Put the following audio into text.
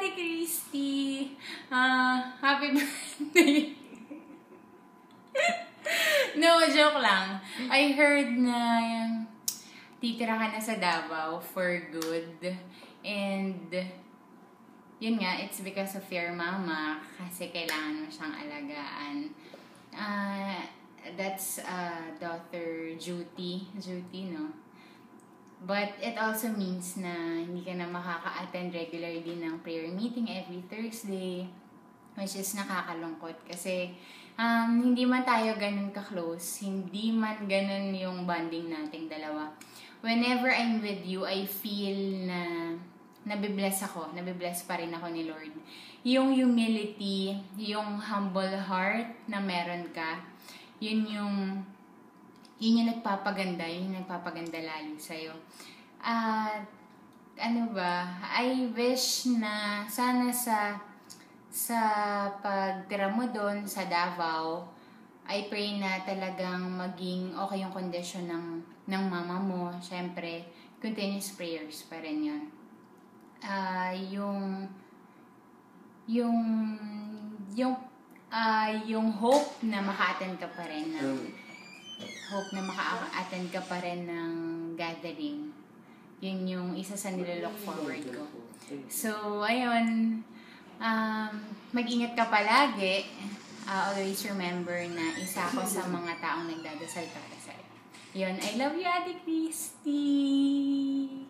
Ate Christy! Happy birthday! No, joke lang. I heard na titira ka na sa Davao for good. And yun nga, it's because of your mama kasi kailangan mo siyang alagaan. That's daughter duty, no? But it also means na hindi ka na makaka-attend regularly ng prayer meeting every Thursday, which is nakakalungkot kasi hindi man tayo ganun ka-close, hindi man ganun yung bonding nating dalawa. Whenever I'm with you, I feel na nabibless ako, nabibless pa rin ako ni Lord. Yung humility, yung humble heart na meron ka, yun yung nagpapaganda, yun yung nagpapaganda lalo sa'yo. I wish na sana sa pagtira mo doon sa Davao, I pray na talagang maging okay yung condition ng mama mo. Siyempre, continuous prayers pa rin yun. Yung hope na maka-attend ka pa rin ng gathering. Yun yung isa sa nilalook forward ko. So, ayun. Mag-ingat ka palagi. Always remember na isa ako sa mga taong nagdadasal para sa'yo. Yun, I love you, Ate Christy!